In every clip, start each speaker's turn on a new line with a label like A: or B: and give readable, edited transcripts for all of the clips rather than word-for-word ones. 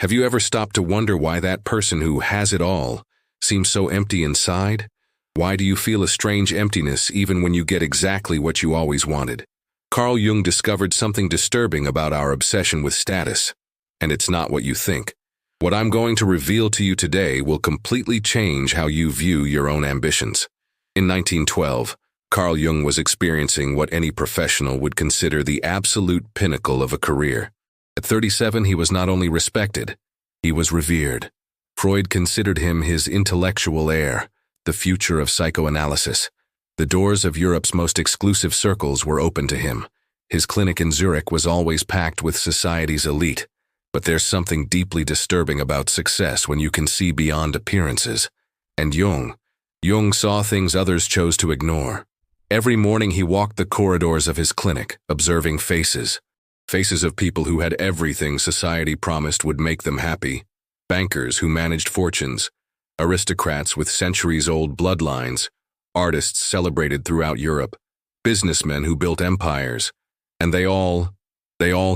A: Have you ever stopped to wonder why that person who has it all seems so empty inside? Why do you feel a strange emptiness even when you get exactly what you always wanted? Carl Jung discovered something disturbing about our obsession with status, and it's not what you think. What I'm going to reveal to you today will completely change how you view your own ambitions. In 1912, Carl Jung was experiencing what any professional would consider the absolute pinnacle of a career. At 37, he was not only respected, he was revered. Freud considered him his intellectual heir, the future of psychoanalysis. The doors of Europe's most exclusive circles were open to him. His clinic in Zurich was always packed with society's elite. But there's something deeply disturbing about success when you can see beyond appearances. And Jung saw things others chose to ignore. Every morning he walked the corridors of his clinic, observing faces of people who had everything society promised would make them happy. Bankers who managed fortunes, aristocrats with centuries-old bloodlines, artists celebrated throughout Europe, businessmen who built empires, and they all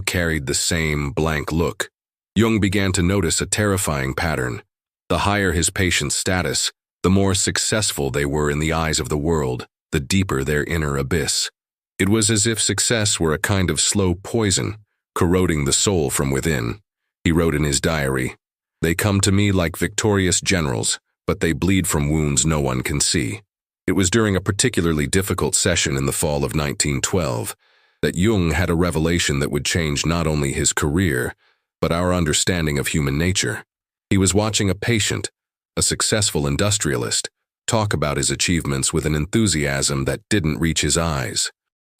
A: carried the same blank look. Jung began to notice a terrifying pattern. The higher his patient's status, the more successful they were in the eyes of the world, the deeper their inner abyss. It was as if success were a kind of slow poison, corroding the soul from within. He wrote in his diary, "They come to me like victorious generals, but they bleed from wounds no one can see." It was during a particularly difficult session in the fall of 1912 that Jung had a revelation that would change not only his career, but our understanding of human nature. He was watching a patient, a successful industrialist, talk about his achievements with an enthusiasm that didn't reach his eyes.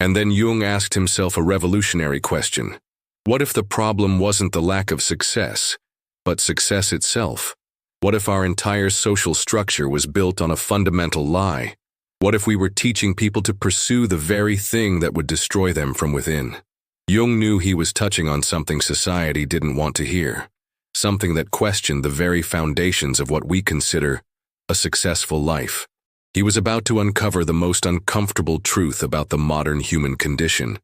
A: And then Jung asked himself a revolutionary question. What if the problem wasn't the lack of success, but success itself? What if our entire social structure was built on a fundamental lie? What if we were teaching people to pursue the very thing that would destroy them from within? Jung knew he was touching on something society didn't want to hear, something that questioned the very foundations of what we consider a successful life. He was about to uncover the most uncomfortable truth about the modern human condition,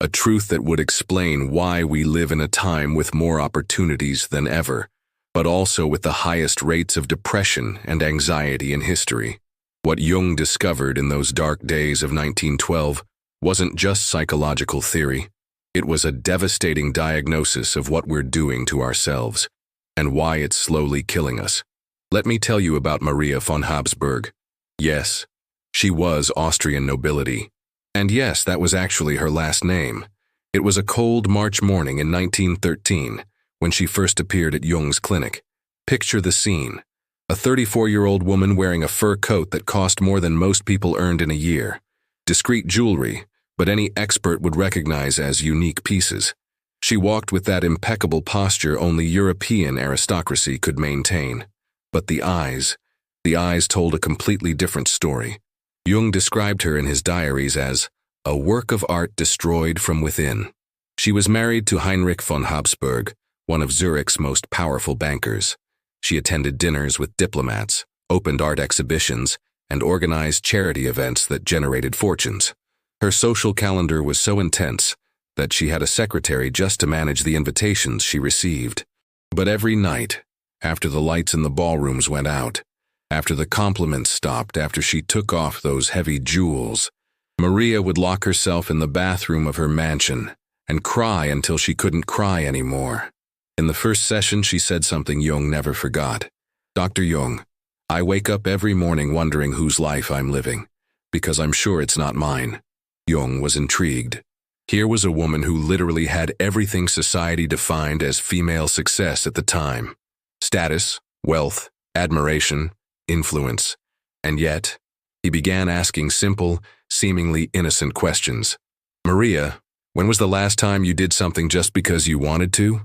A: a truth that would explain why we live in a time with more opportunities than ever, but also with the highest rates of depression and anxiety in history. What Jung discovered in those dark days of 1912 wasn't just psychological theory. It was a devastating diagnosis of what we're doing to ourselves and why it's slowly killing us. Let me tell you about Maria von Habsburg. Yes, she was Austrian nobility. And yes, that was actually her last name. It was a cold March morning in 1913 when she first appeared at Jung's clinic. Picture the scene. A 34-year-old woman wearing a fur coat that cost more than most people earned in a year. Discreet jewelry, but any expert would recognize as unique pieces. She walked with that impeccable posture only European aristocracy could maintain. But the eyes told a completely different story. Jung described her in his diaries as a work of art destroyed from within. She was married to Heinrich von Habsburg, one of Zurich's most powerful bankers. She attended dinners with diplomats, opened art exhibitions, and organized charity events that generated fortunes. Her social calendar was so intense that she had a secretary just to manage the invitations she received. But every night, after the lights in the ballrooms went out, after the compliments stopped, after she took off those heavy jewels, Maria would lock herself in the bathroom of her mansion and cry until she couldn't cry anymore. In the first session, she said something Jung never forgot. "Dr. Jung, I wake up every morning wondering whose life I'm living, because I'm sure it's not mine." Jung was intrigued. Here was a woman who literally had everything society defined as female success at the time. Status, wealth, admiration, influence. And yet, he began asking simple, seemingly innocent questions. "Maria, when was the last time you did something just because you wanted to?"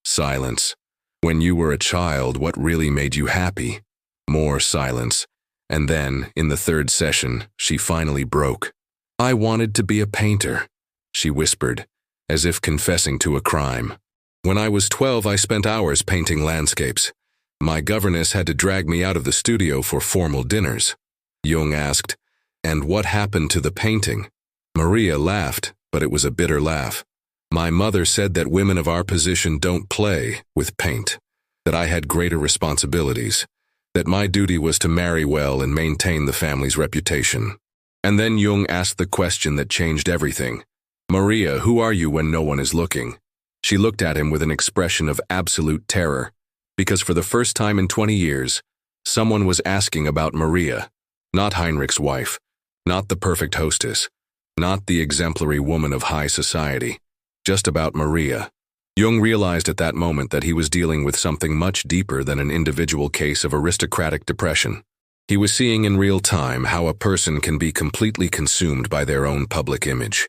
A: Silence. "When you were a child, what really made you happy?" More silence. And then, in the third session, she finally broke. "I wanted to be a painter," she whispered, as if confessing to a crime. "When I was 12, I spent hours painting landscapes. My governess had to drag me out of the studio for formal dinners." Jung asked, "And what happened to the painting?" Maria laughed, but it was a bitter laugh. "My mother said that women of our position don't play with paint. that I had greater responsibilities, that my duty was to marry well and maintain the family's reputation. And then Jung asked the question that changed everything. "Maria, who are you when no one is looking?" She looked at him with an expression of absolute terror, because for the first time in 20 years, someone was asking about Maria, not Heinrich's wife, not the perfect hostess, not the exemplary woman of high society, just about Maria. Jung realized at that moment that he was dealing with something much deeper than an individual case of aristocratic depression. He was seeing in real time how a person can be completely consumed by their own public image.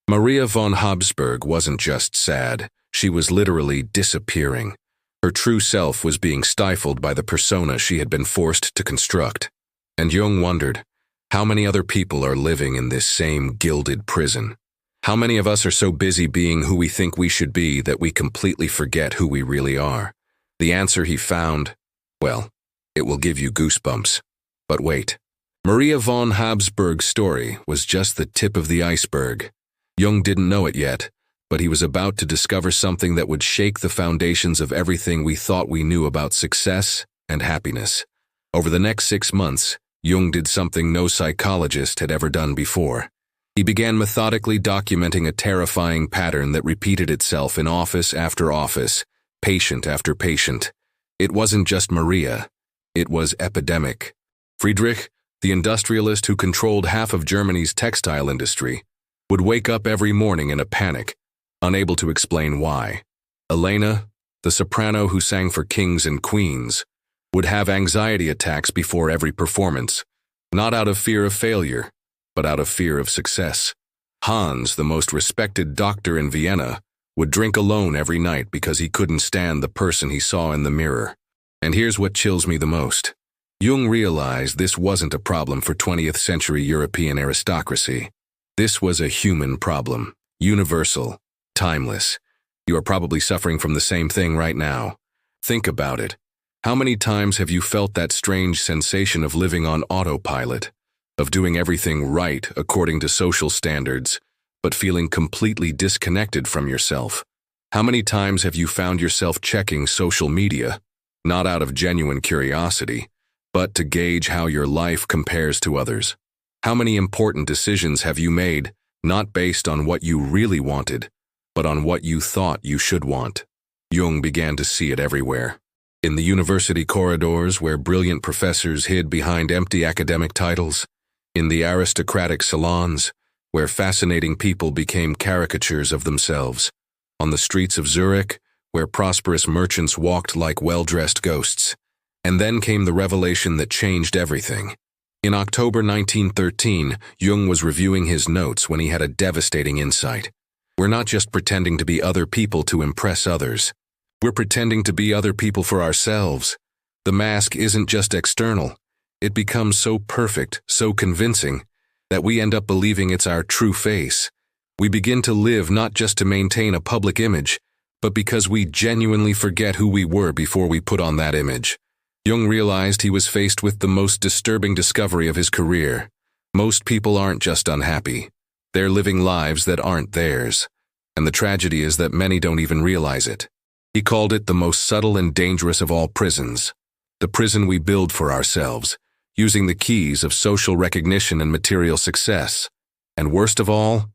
A: Maria von Habsburg wasn't just sad, she was literally disappearing. Her true self was being stifled by the persona she had been forced to construct. And Jung wondered, how many other people are living in this same gilded prison? How many of us are so busy being who we think we should be that we completely forget who we really are? The answer he found, well, it will give you goosebumps. But wait, Maria von Habsburg's story was just the tip of the iceberg. Jung didn't know it yet, but he was about to discover something that would shake the foundations of everything we thought we knew about success and happiness. Over the next 6 months, Jung did something no psychologist had ever done before. He began methodically documenting a terrifying pattern that repeated itself in office after office, patient after patient. It wasn't just Maria, it was epidemic. Friedrich, the industrialist who controlled half of Germany's textile industry, would wake up every morning in a panic, unable to explain why. Elena, the soprano who sang for kings and queens, would have anxiety attacks before every performance, not out of fear of failure, but out of fear of success. Hans, the most respected doctor in Vienna, would drink alone every night because he couldn't stand the person he saw in the mirror. And here's what chills me the most. Jung realized this wasn't a problem for 20th century European aristocracy. This was a human problem, universal, timeless. You are probably suffering from the same thing right now. Think about it. How many times have you felt that strange sensation of living on autopilot, of doing everything right according to social standards, but feeling completely disconnected from yourself? How many times have you found yourself checking social media, not out of genuine curiosity, but to gauge how your life compares to others? How many important decisions have you made, not based on what you really wanted, but on what you thought you should want? Jung began to see it everywhere. In the university corridors where brilliant professors hid behind empty academic titles, in the aristocratic salons where fascinating people became caricatures of themselves, on the streets of Zurich where prosperous merchants walked like well-dressed ghosts. And then came the revelation that changed everything. In October 1913, Jung was reviewing his notes when he had a devastating insight. We're not just pretending to be other people to impress others. We're pretending to be other people for ourselves. The mask isn't just external. It becomes so perfect, so convincing, that we end up believing it's our true face. We begin to live not just to maintain a public image, but because we genuinely forget who we were before we put on that image. Jung realized he was faced with the most disturbing discovery of his career. Most people aren't just unhappy. They're living lives that aren't theirs. And the tragedy is that many don't even realize it. He called it the most subtle and dangerous of all prisons. The prison we build for ourselves, using the keys of social recognition and material success. And worst of all,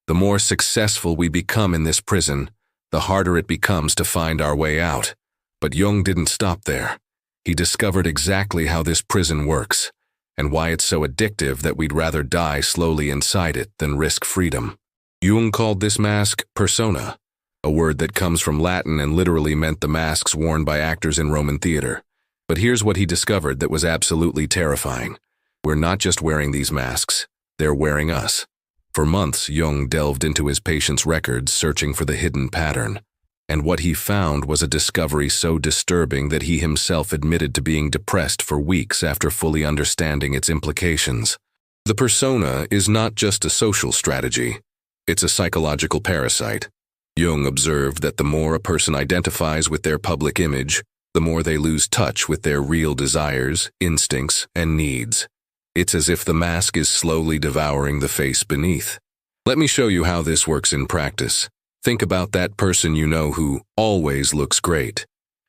A: the more successful we become in this prison, the harder it becomes to find our way out. But Jung didn't stop there. He discovered exactly how this prison works, and why it's so addictive that we'd rather die slowly inside it than risk freedom. Jung called this mask persona, a word that comes from Latin and literally meant the masks worn by actors in Roman theater. But here's what he discovered that was absolutely terrifying. We're not just wearing these masks, they're wearing us. For months, Jung delved into his patients' records searching for the hidden pattern. And what he found was a discovery so disturbing that he himself admitted to being depressed for weeks after fully understanding its implications. The persona is not just a social strategy, it's a psychological parasite. Jung observed that the more a person identifies with their public image, the more they lose touch with their real desires, instincts, and needs. It's as if the mask is slowly devouring the face beneath. Let me show you how this works in practice. Think about that person you know who always looks great.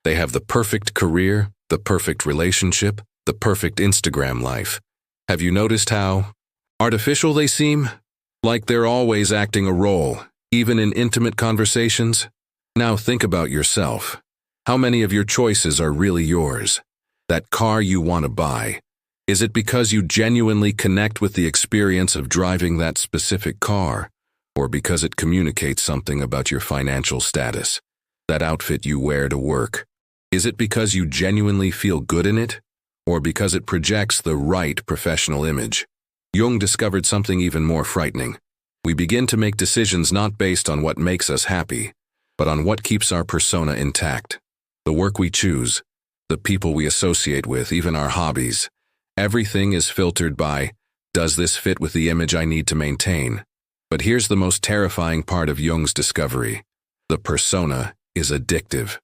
A: They have the perfect career, the perfect relationship, the perfect Instagram life. Have you noticed how artificial they seem? Like they're always acting a role, even in intimate conversations? Now think about yourself. How many of your choices are really yours? That car you want to buy, is it because you genuinely connect with the experience of driving that specific car, or because it communicates something about your financial status? That outfit you wear to work, is it because you genuinely feel good in it, or because it projects the right professional image? Jung discovered something even more frightening. We begin to make decisions not based on what makes us happy, but on what keeps our persona intact. The work we choose, the people we associate with, even our hobbies. Everything is filtered by, does this fit with the image I need to maintain? But here's the most terrifying part of Jung's discovery. The persona is addictive.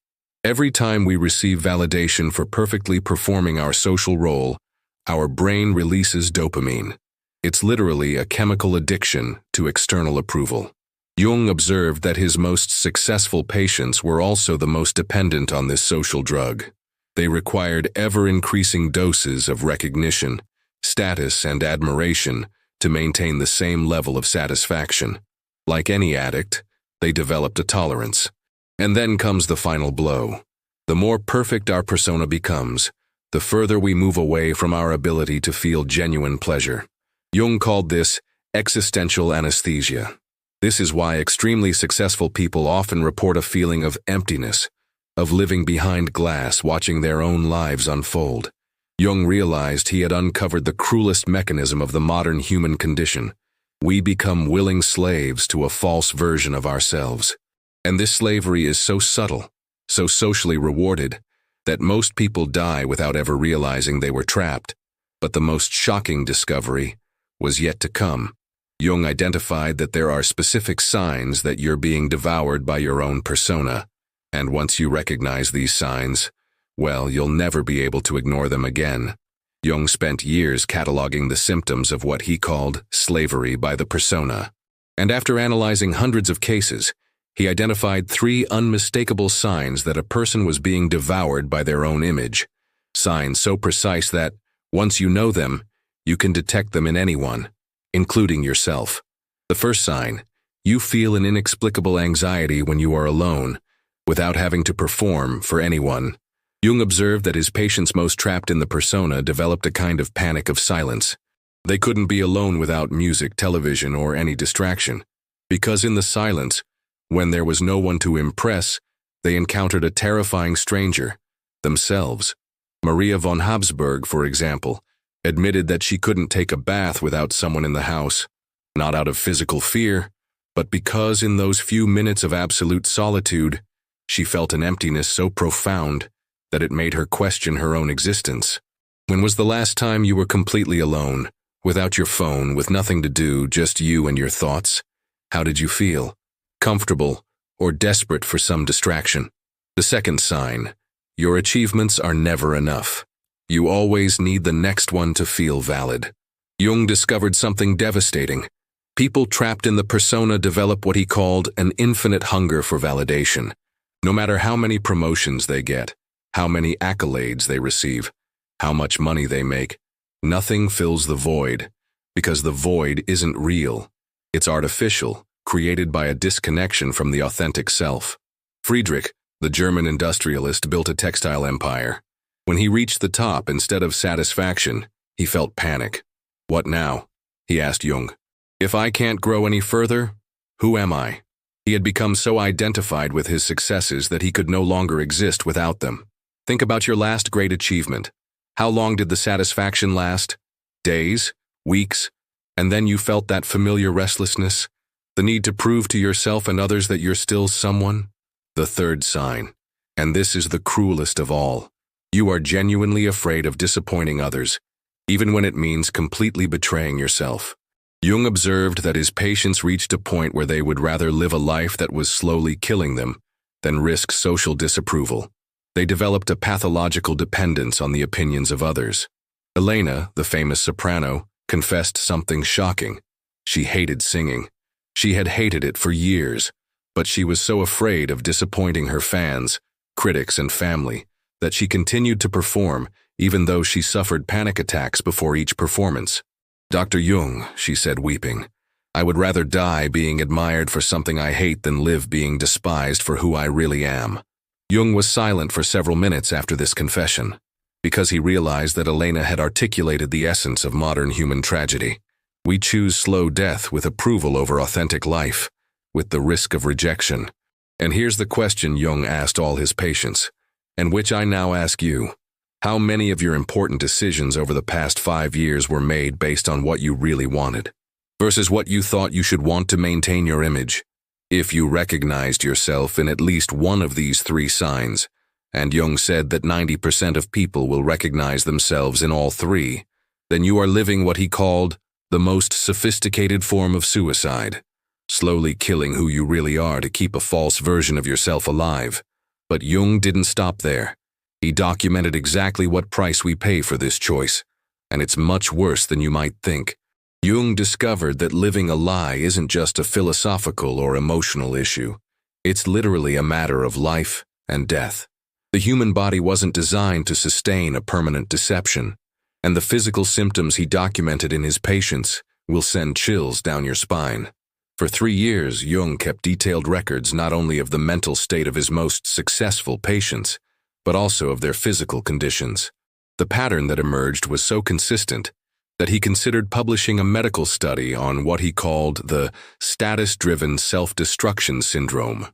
A: Every time we receive validation for perfectly performing our social role, our brain releases dopamine. It's literally a chemical addiction to external approval. Jung observed that his most successful patients were also the most dependent on this social drug. They required ever-increasing doses of recognition, status, and admiration to maintain the same level of satisfaction. Like any addict, they developed a tolerance. And then comes the final blow. The more perfect our persona becomes, the further we move away from our ability to feel genuine pleasure. Jung called this existential anesthesia. This is why extremely successful people often report a feeling of emptiness, of living behind glass watching their own lives unfold. Jung realized he had uncovered the cruelest mechanism of the modern human condition. We become willing slaves to a false version of ourselves. And this slavery is so subtle, so socially rewarded, that most people die without ever realizing they were trapped. But the most shocking discovery was yet to come. Jung identified that there are specific signs that you're being devoured by your own persona. And once you recognize these signs, well, you'll never be able to ignore them again. Jung spent years cataloging the symptoms of what he called slavery by the persona. And after analyzing hundreds of cases, he identified 3 unmistakable signs that a person was being devoured by their own image. Signs so precise that, once you know them, you can detect them in anyone, including yourself. The first sign, you feel an inexplicable anxiety when you are alone, without having to perform for anyone. Jung observed that his patients most trapped in the persona developed a kind of panic of silence. They couldn't be alone without music, television, or any distraction. Because in the silence, when there was no one to impress, they encountered a terrifying stranger, themselves. Maria von Habsburg, for example, admitted that she couldn't take a bath without someone in the house, not out of physical fear, but because in those few minutes of absolute solitude, she felt an emptiness so profound that it made her question her own existence. When was the last time you were completely alone, without your phone, with nothing to do, just you and your thoughts? How did you feel? Comfortable or desperate for some distraction? The second sign, your achievements are never enough. You always need the next one to feel valid. Jung discovered something devastating. People trapped in the persona develop what he called an infinite hunger for validation. No matter how many promotions they get, how many accolades they receive, how much money they make, nothing fills the void, because the void isn't real. It's artificial, created by a disconnection from the authentic self. Friedrich, the German industrialist, built a textile empire. When he reached the top, instead of satisfaction, he felt panic. What now? He asked Jung. If I can't grow any further, who am I? He had become so identified with his successes that he could no longer exist without them. Think about your last great achievement. How long did the satisfaction last? Days? Weeks? And then you felt that familiar restlessness? The need to prove to yourself and others that you're still someone? The third sign. And this is the cruelest of all. You are genuinely afraid of disappointing others, even when it means completely betraying yourself. Jung observed that his patients reached a point where they would rather live a life that was slowly killing them than risk social disapproval. They developed a pathological dependence on the opinions of others. Elena, the famous soprano, confessed something shocking. She hated singing. She had hated it for years, but she was so afraid of disappointing her fans critics, and family, that she continued to perform even though she suffered panic attacks before each performance. "Dr. Jung," she said, weeping, "I would rather die being admired for something I hate than live being despised for who I really am." Jung was silent for several minutes after this confession, because he realized that Elena had articulated the essence of modern human tragedy. We choose slow death with approval over authentic life, with the risk of rejection. And here's the question Jung asked all his patients, and which I now ask you. How many of your important decisions over the past 5 years were made based on what you really wanted, versus what you thought you should want to maintain your image? If you recognized yourself in at least one of these 3 signs, and Jung said that 90% of people will recognize themselves in all 3, then you are living what he called the most sophisticated form of suicide, slowly killing who you really are to keep a false version of yourself alive. But Jung didn't stop there. He documented exactly what price we pay for this choice, and it's much worse than you might think. Jung discovered that living a lie isn't just a philosophical or emotional issue. It's literally a matter of life and death. The human body wasn't designed to sustain a permanent deception, and the physical symptoms he documented in his patients will send chills down your spine. For 3 years, Jung kept detailed records not only of the mental state of his most successful patients, but also of their physical conditions. The pattern that emerged was so consistent that he considered publishing a medical study on what he called the status-driven self-destruction syndrome.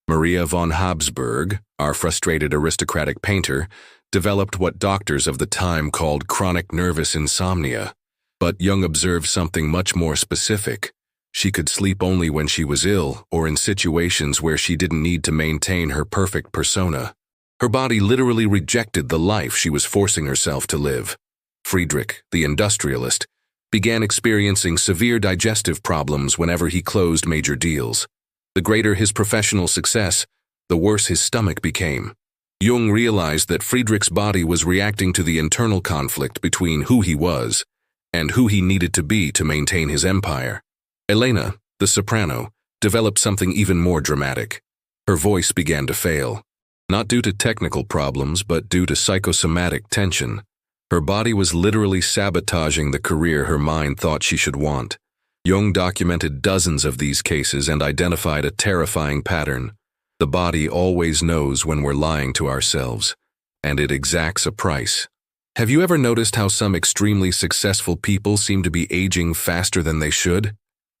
A: Maria von Habsburg, our frustrated aristocratic painter, developed what doctors of the time called chronic nervous insomnia. But Jung observed something much more specific. She could sleep only when she was ill or in situations where she didn't need to maintain her perfect persona. Her body literally rejected the life she was forcing herself to live. Friedrich, the industrialist, began experiencing severe digestive problems whenever he closed major deals. The greater his professional success, the worse his stomach became. Jung realized that Friedrich's body was reacting to the internal conflict between who he was and who he needed to be to maintain his empire. Elena, the soprano, developed something even more dramatic. Her voice began to fail. Not due to technical problems, but due to psychosomatic tension. Her body was literally sabotaging the career her mind thought she should want. Jung documented dozens of these cases and identified a terrifying pattern. The body always knows when we're lying to ourselves, and it exacts a price. Have you ever noticed how some extremely successful people seem to be aging faster than they should?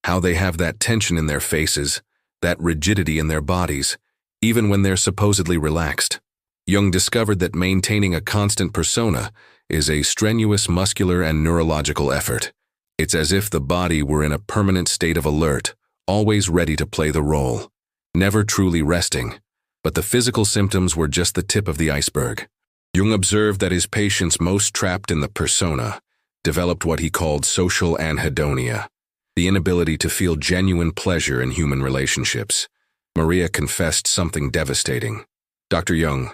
A: How they have that tension in their faces, that rigidity in their bodies, even when they're supposedly relaxed. Jung discovered that maintaining a constant persona is a strenuous muscular and neurological effort. It's as if the body were in a permanent state of alert, always ready to play the role, never truly resting. But the physical symptoms were just the tip of the iceberg. Jung observed that his patients most trapped in the persona developed what he called social anhedonia, the inability to feel genuine pleasure in human relationships. Maria confessed something devastating. "Dr. Jung,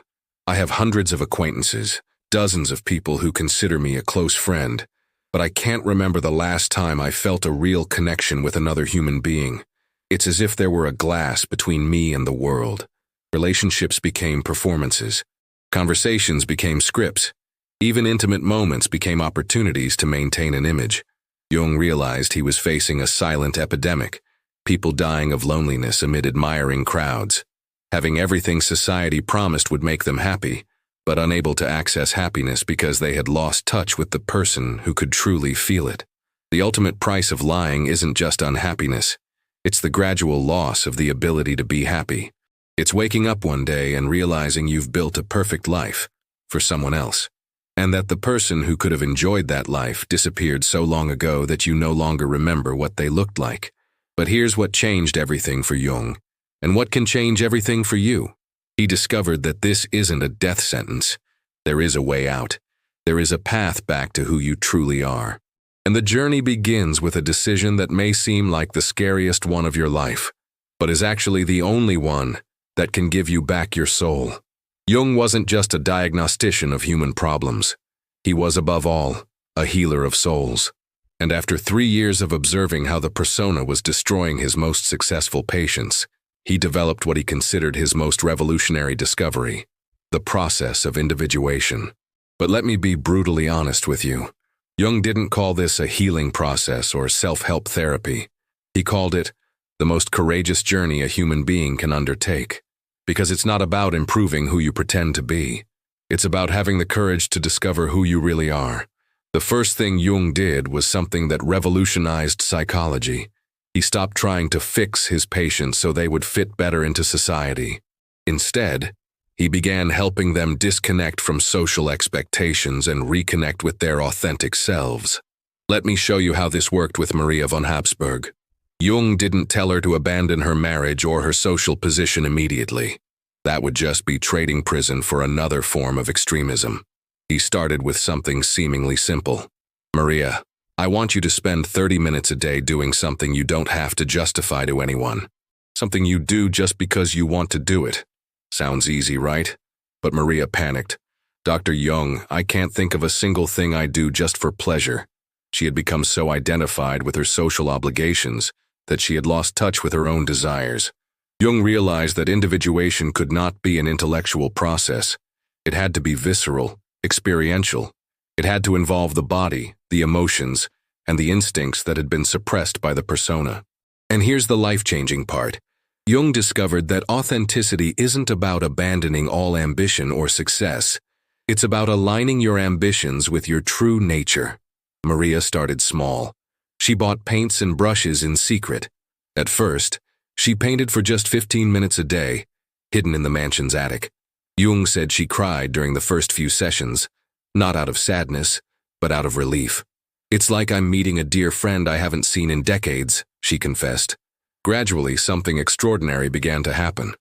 A: I have hundreds of acquaintances, dozens of people who consider me a close friend, but I can't remember the last time I felt a real connection with another human being. It's as if there were a glass between me and the world. Relationships became performances. Conversations became scripts. Even intimate moments became opportunities to maintain an image." Jung realized he was facing a silent epidemic, people dying of loneliness amid admiring crowds, having everything society promised would make them happy, but unable to access happiness because they had lost touch with the person who could truly feel it. The ultimate price of lying isn't just unhappiness. It's the gradual loss of the ability to be happy. It's waking up one day and realizing you've built a perfect life for someone else, and that the person who could have enjoyed that life disappeared so long ago that you no longer remember what they looked like. But here's what changed everything for Jung, and what can change everything for you. He discovered that this isn't a death sentence. There is a way out. There is a path back to who you truly are. And the journey begins with a decision that may seem like the scariest one of your life, but is actually the only one that can give you back your soul. Jung wasn't just a diagnostician of human problems. He was, above all, a healer of souls. And after 3 years of observing how the persona was destroying his most successful patients, he developed what he considered his most revolutionary discovery: the process of individuation. But let me be brutally honest with you. Jung didn't call this a healing process or self-help therapy. He called it the most courageous journey a human being can undertake. Because it's not about improving who you pretend to be. It's about having the courage to discover who you really are. The first thing Jung did was something that revolutionized psychology. He stopped trying to fix his patients so they would fit better into society. Instead, he began helping them disconnect from social expectations and reconnect with their authentic selves. Let me show you how this worked with Maria von Habsburg. Jung didn't tell her to abandon her marriage or her social position immediately. That would just be trading prison for another form of extremism. He started with something seemingly simple. Maria, I want you to spend 30 minutes a day doing something you don't have to justify to anyone. Something you do just because you want to do it. Sounds easy, right? But Maria panicked. Dr. Jung, I can't think of a single thing I do just for pleasure. She had become so identified with her social obligations that she had lost touch with her own desires. Jung realized that individuation could not be an intellectual process. It had to be visceral, experiential. It had to involve the body, the emotions, and the instincts that had been suppressed by the persona. And here's the life-changing part. Jung discovered that authenticity isn't about abandoning all ambition or success. It's about aligning your ambitions with your true nature. Maria started small. She bought paints and brushes in secret. At first, she painted for just 15 minutes a day, hidden in the mansion's attic. Jung said she cried during the first few sessions, not out of sadness, but out of relief. It's like I'm meeting a dear friend I haven't seen in decades, she confessed. Gradually, something extraordinary began to happen.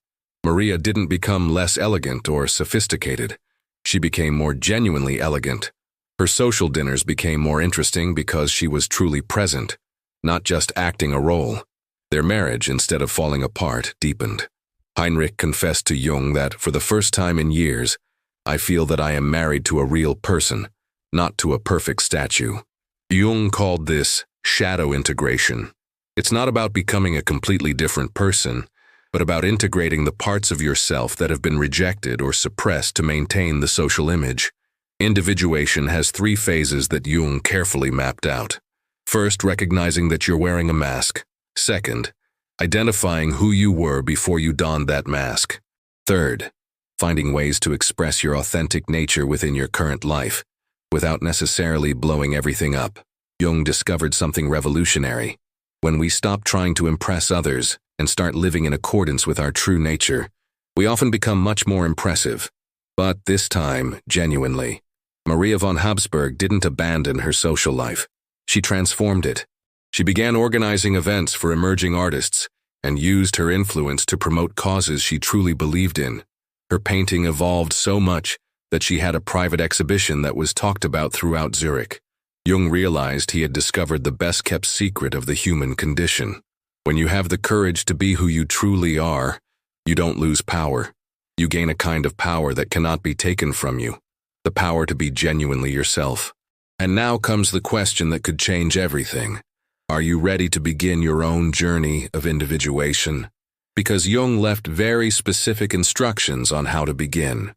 A: Maria didn't become less elegant or sophisticated. She became more genuinely elegant. Her social dinners became more interesting because she was truly present, not just acting a role. Their marriage, instead of falling apart, deepened. Heinrich confessed to Jung that, for the first time in years, I feel that I am married to a real person, not to a perfect statue. Jung called this shadow integration. It's not about becoming a completely different person, but about integrating the parts of yourself that have been rejected or suppressed to maintain the social image. Individuation has 3 phases that Jung carefully mapped out. First, recognizing that you're wearing a mask. Second, identifying who you were before you donned that mask. Third, finding ways to express your authentic nature within your current life, without necessarily blowing everything up. Jung discovered something revolutionary. When we stop trying to impress others and start living in accordance with our true nature, we often become much more impressive. But this time, genuinely. Maria von Habsburg didn't abandon her social life. She transformed it. She began organizing events for emerging artists and used her influence to promote causes she truly believed in. Her painting evolved so much that she had a private exhibition that was talked about throughout Zurich. Jung realized he had discovered the best-kept secret of the human condition. When you have the courage to be who you truly are, you don't lose power. You gain a kind of power that cannot be taken from you, the power to be genuinely yourself. And now comes the question that could change everything. Are you ready to begin your own journey of individuation? Because Jung left very specific instructions on how to begin.